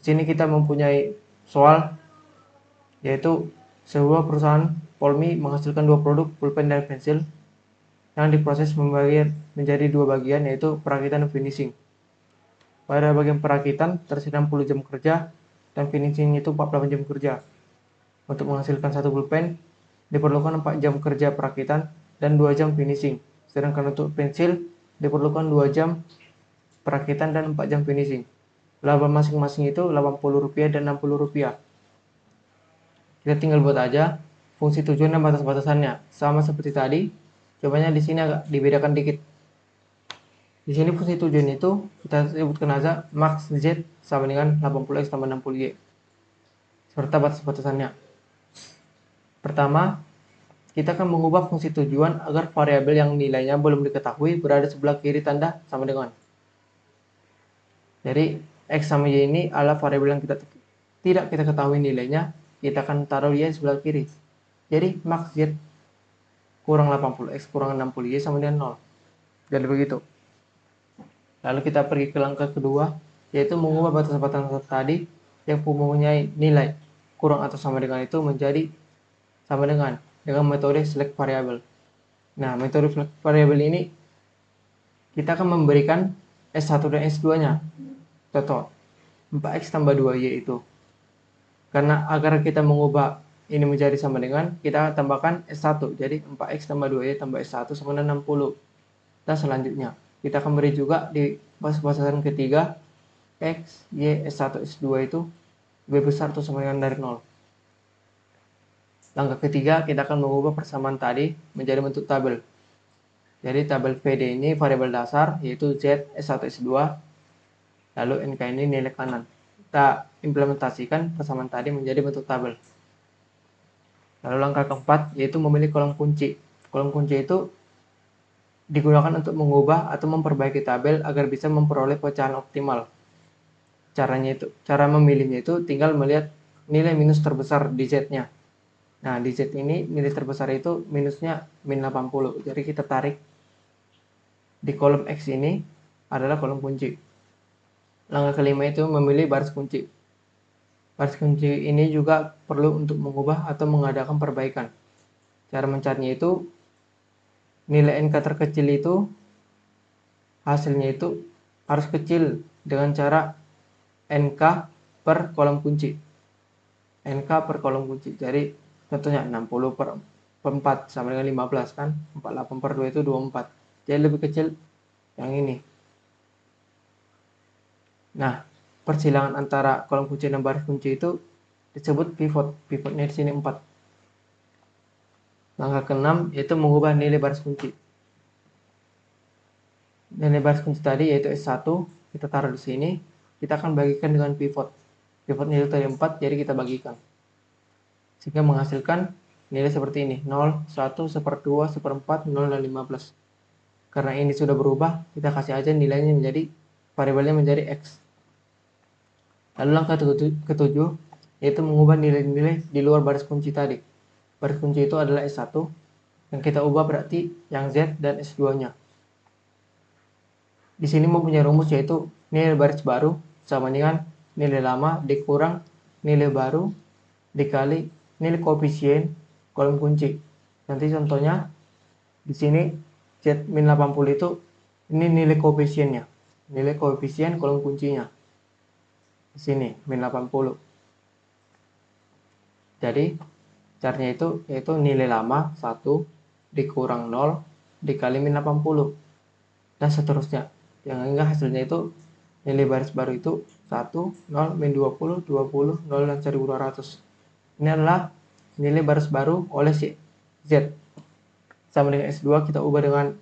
sini kita mempunyai soal, yaitu sebuah perusahaan Polmi menghasilkan dua produk pulpen dan pensil yang diproses menjadi dua bagian, yaitu perakitan dan finishing. Pada bagian perakitan tersedia 60 jam kerja dan finishing itu 48 jam kerja. Untuk menghasilkan satu pulpen diperlukan 4 jam kerja perakitan dan 2 jam finishing. Sedangkan untuk pensil diperlukan 2 jam perakitan dan 4 jam finishing. Laba masing-masing itu Rp80 dan Rp60. Kita tinggal buat aja fungsi tujuan dan batas-batasannya. Sama seperti tadi, cobanya di sini agak dibedakan dikit. Di sini fungsi tujuan itu kita sebutkan aja max z sama dengan 80x tambah 60y. Serta batas-batasannya. Pertama, kita akan mengubah fungsi tujuan agar variabel yang nilainya belum diketahui berada sebelah kiri tanda sama dengan. Jadi x sama y ini adalah variabel yang tidak kita ketahui nilainya, kita akan taruh y sebelah kiri. Jadi max z kurang 80x kurang 60y sama dengan 0. Jadi begitu. Lalu kita pergi ke langkah kedua, yaitu mengubah batas-batasan tadi yang mempunyai nilai kurang atau sama dengan itu menjadi sama dengan metode select variable. Nah, metode select variable ini kita akan memberikan S1 dan S2-nya. Contoh, 4x tambah 2y itu. Karena agar kita mengubah ini menjadi sama dengan, kita tambahkan S1. Jadi 4x tambah 2y tambah S1 sama dengan 60. Dan selanjutnya, kita akan beri juga di batas-batasan ketiga, x, y, S1, S2 itu lebih besar atau sama dengan dari 0. Langkah ketiga, kita akan mengubah persamaan tadi menjadi bentuk tabel. Jadi tabel VD ini variabel dasar, yaitu Z, S1, S2, lalu NK ini nilai kanan. Kita implementasikan persamaan tadi menjadi bentuk tabel. Lalu langkah keempat, yaitu memilih kolom kunci. Kolom kunci itu digunakan untuk mengubah atau memperbaiki tabel agar bisa memperoleh pecahan optimal. Cara memilihnya itu tinggal melihat nilai minus terbesar di Z-nya. Nah, di Z ini nilai terbesar itu minusnya min 80. Jadi kita tarik di kolom X ini adalah kolom kunci. Langkah kelima itu memilih baris kunci. Baris kunci ini juga perlu untuk mengubah atau mengadakan perbaikan. Cara mencarinya itu nilai NK terkecil itu hasilnya itu harus kecil dengan cara NK per kolom kunci. NK per kolom kunci. Jadi contohnya 60 per 4 sama dengan 15 kan. 48 per 2 itu 24. Jadi lebih kecil yang ini. Nah, persilangan antara kolom kunci dan baris kunci itu disebut pivot. Pivotnya di sini 4. Langkah ke-6 yaitu mengubah nilai baris kunci. Nilai baris kunci tadi yaitu S1 kita taruh di sini. Kita akan bagikan dengan pivot. Pivotnya itu tadi 4, jadi kita bagikan. Sehingga menghasilkan nilai seperti ini, 0, 1, 1/2, 1/4, 0, dan 15. Karena ini sudah berubah, kita kasih aja nilainya menjadi, variabelnya menjadi X. Lalu langkah ketujuh, yaitu mengubah nilai-nilai di luar baris kunci tadi. Baris kunci itu adalah S1, yang kita ubah berarti yang Z dan S2-nya. Di sini mempunyai rumus yaitu nilai baris baru sama dengan nilai lama dikurang nilai baru dikali nilai koefisien kolom kunci. Nanti contohnya di sini Z min 80 itu ini nilai koefisiennya. Nilai koefisien kolom kuncinya. Di sini min 80. Jadi caranya itu yaitu nilai lama 1 dikurang 0 dikali min 80 dan seterusnya. Yang hingga hasilnya itu nilai baris baru itu 1, 0, min 20, 20, 0, dan 1200. Ini adalah nilai baris baru oleh si Z. Sama dengan S2 kita ubah dengan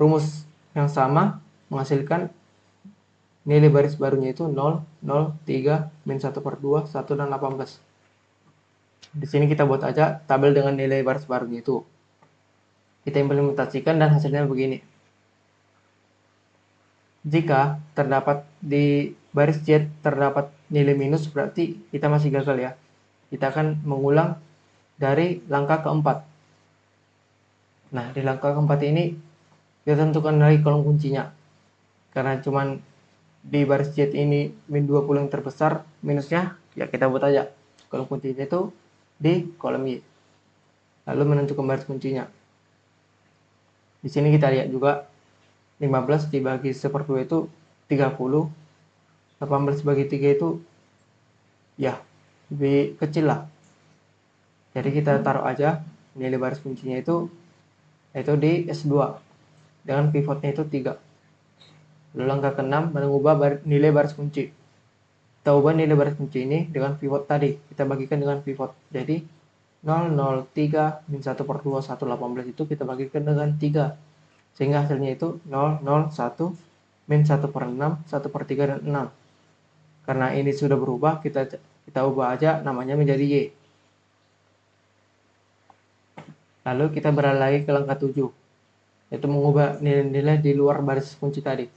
rumus yang sama menghasilkan nilai baris barunya itu 0, 0, 3, min 1/2, 1, dan 18. Di sini kita buat aja tabel dengan nilai baris barunya itu. Kita implementasikan dan hasilnya begini. Jika terdapat di baris Z terdapat nilai minus, berarti kita masih gagal ya. Kita akan mengulang dari langkah keempat. Nah, di langkah keempat ini kita tentukan lagi kolom kuncinya. Karena cuman di baris Z ini min 20 yang terbesar, minusnya ya kita buat aja kolom kuncinya itu di kolom Y. Lalu menentukan baris kuncinya. Di sini kita lihat juga 15 dibagi 1/2 itu 30, 18 bagi 3 itu ya lebih kecil lah. Jadi kita taruh aja nilai baris kuncinya itu di S2 dengan pivotnya itu 3. Lalu langkah ke-6 mengubah nilai baris kunci. Kita ubah nilai baris kunci ini dengan pivot tadi. Kita bagikan dengan pivot. Jadi 003 min 1/2 1/18 itu kita bagikan dengan 3. Sehingga hasilnya itu 001 min 1/6 1/3 dan 6. Karena ini sudah berubah, kita ubah aja namanya menjadi Y. Lalu kita beralih lagi ke langkah 7, yaitu mengubah nilai-nilai di luar baris kunci tadi,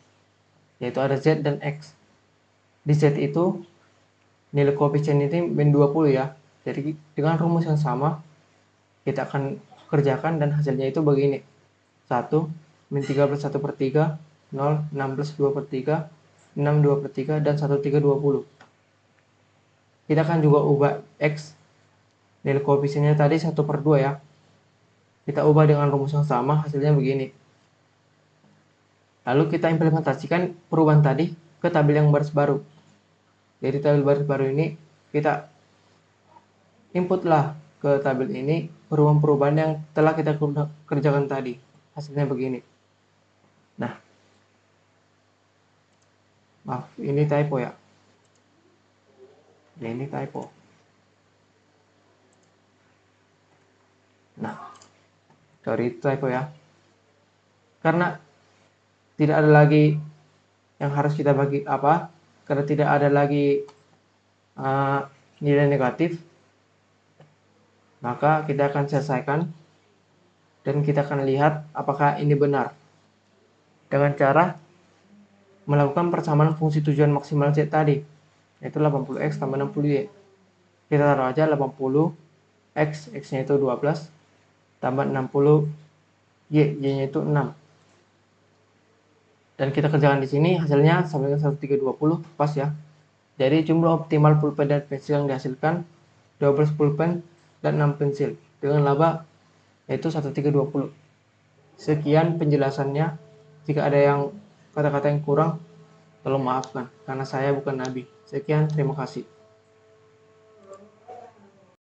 yaitu ada Z dan X. Di Z itu nilai koefisien ini min 20 ya. Jadi dengan rumus yang sama kita akan kerjakan dan hasilnya itu begini. 1 min 13 1/3, 0 16 2/3, 6 2/3 dan 13 20. Kita akan juga ubah X, nilai koefisiennya tadi 1/2 ya. Kita ubah dengan rumus yang sama, hasilnya begini. Lalu kita implementasikan perubahan tadi ke tabel yang baris baru. Jadi tabel baris baru ini kita inputlah ke tabel ini perubahan-perubahan yang telah kita kerjakan tadi. Hasilnya begini. Nah, maaf, ini typo ya. Ini typo. Nah, sorry, typo ya. Karena tidak ada lagi yang harus kita bagi apa? Karena tidak ada lagi nilai negatif, maka kita akan selesaikan dan kita akan lihat apakah ini benar dengan cara melakukan persamaan fungsi tujuan maksimal Z tadi, yaitu 80x tambah 60y. Kita taruh aja 80x, x-nya itu 12, tambah 60y, y-nya itu 6. Dan kita kerjakan di sini hasilnya sama dengan 1320, pas ya. Jadi jumlah optimal pulpen dan pensil yang dihasilkan 12 pulpen dan 6 pensil dengan laba yaitu 1320. Sekian penjelasannya. Jika ada yang kata-kata yang kurang, tolong maafkan karena saya bukan nabi. Sekian, terima kasih.